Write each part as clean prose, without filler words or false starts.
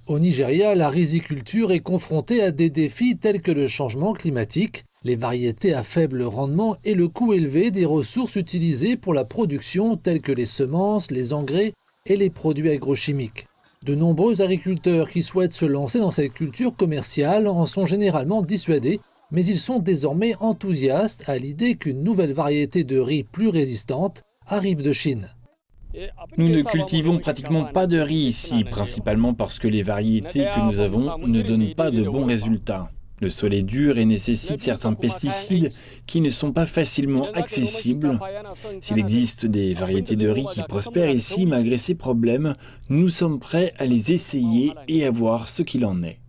Au Nigeria, la riziculture est confrontée à des défis tels que le changement climatique, les variétés à faible rendement et le coût élevé des ressources utilisées pour la production telles que les semences, les engrais et les produits agrochimiques. De nombreux agriculteurs qui souhaitent se lancer dans cette culture commerciale en sont généralement dissuadés, mais ils sont désormais enthousiastes à l'idée qu'une nouvelle variété de riz plus résistante arrive de Chine. Nous ne cultivons pratiquement pas de riz ici, principalement parce que les variétés que nous avons ne donnent pas de bons résultats. Le sol est dur et nécessite certains pesticides qui ne sont pas facilement accessibles. S'il existe des variétés de riz qui prospèrent ici malgré ces problèmes, nous sommes prêts à les essayer et à voir ce qu'il en est.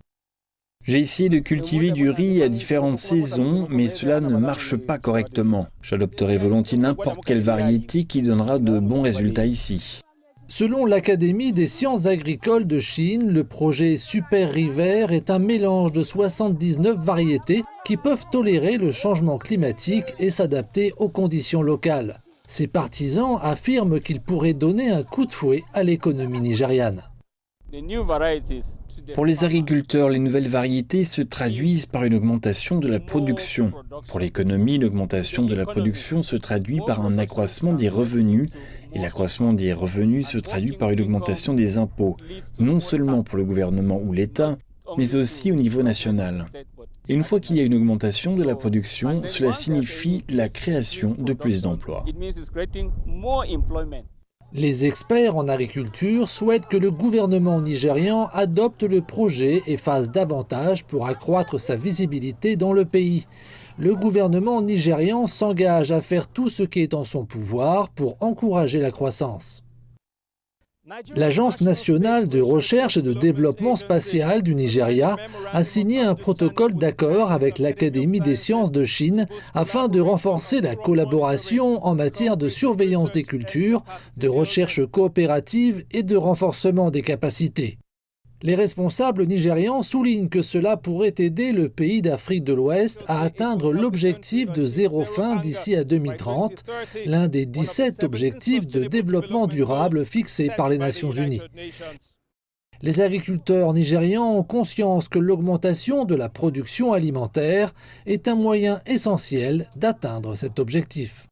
J'ai essayé de cultiver du riz à différentes saisons, mais cela ne marche pas correctement. J'adopterai volontiers n'importe quelle variété qui donnera de bons résultats ici. Selon l'Académie des sciences agricoles de Chine, le projet Super Riz Vert est un mélange de 79 variétés qui peuvent tolérer le changement climatique et s'adapter aux conditions locales. Ses partisans affirment qu'il pourrait donner un coup de fouet à l'économie nigériane. Pour les agriculteurs, les nouvelles variétés se traduisent par une augmentation de la production. Pour l'économie, l'augmentation de la production se traduit par un accroissement des revenus. Et l'accroissement des revenus se traduit par une augmentation des impôts, non seulement pour le gouvernement ou l'État, mais aussi au niveau national. Et une fois qu'il y a une augmentation de la production, cela signifie la création de plus d'emplois. Les experts en agriculture souhaitent que le gouvernement nigérian adopte le projet et fasse davantage pour accroître sa visibilité dans le pays. Le gouvernement nigérian s'engage à faire tout ce qui est en son pouvoir pour encourager la croissance. L'Agence nationale de recherche et de développement spatial du Nigeria a signé un protocole d'accord avec l'Académie des sciences de Chine afin de renforcer la collaboration en matière de surveillance des cultures, de recherche coopérative et de renforcement des capacités. Les responsables nigérians soulignent que cela pourrait aider le pays d'Afrique de l'Ouest à atteindre l'objectif de zéro faim d'ici à 2030, l'un des 17 objectifs de développement durable fixés par les Nations Unies. Les agriculteurs nigérians ont conscience que l'augmentation de la production alimentaire est un moyen essentiel d'atteindre cet objectif.